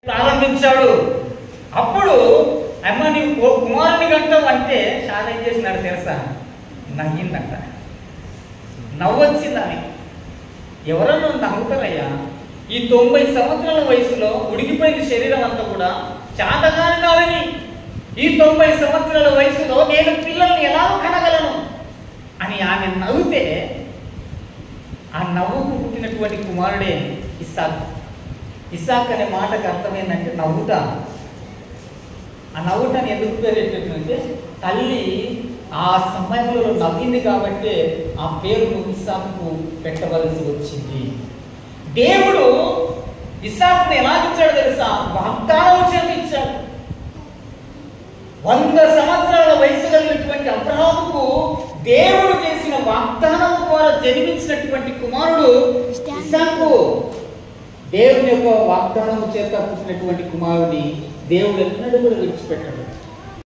ప్రారంభించాడు. అప్పుడు అమ్మ నీవు కుమారుని కంటావు అంటే చాలా ఏం చేసినాడు తెలుసా? నవ్విందంట. నవ్వొచ్చింది ఆమె. ఎవరన్నా నవ్వుతారయ్యా? ఈ 90 సంవత్సరాల వయసులో ఉడికిపోయిన శరీరం అంతా కూడా చాతగాని నాదని, ఈ 90 సంవత్సరాల వయసులో నేను పిల్లల్ని ఎలా కనగలను అని ఆమె నవ్వితే ఆ నవ్వుకు పుట్టినటువంటి కుమారుడే ఇస్సాకు. ఇస్సాక్ అనే మాటకు అర్థమైందంటే నవ్వుట. ఆ నవ్వుటాన్ని ఎందుకు పేరెట్టిందంటే తల్లి ఆ సమయంలో నవ్వింది కాబట్టి ఆ పేరును ఇస్సాకు పెట్టవలసి వచ్చింది. దేవుడు ఇస్సాకుని ఎలా ఇచ్చాడు తెలుసా? వాగ్దానం చేత ఇచ్చాడు. 100 సంవత్సరాల వయసు కలిగినటువంటి అబ్రహాముకు దేవుడు చేసిన వాగ్దానం ద్వారా జన్మించినటువంటి కుమారుడు ఇస్సాకు. దేవుని యొక్క వాగ్దానం చేత పుట్టినటువంటి కుమారుడిని దేవుడు ఎన్నడూ కూడా విడిచిపెట్టాడు.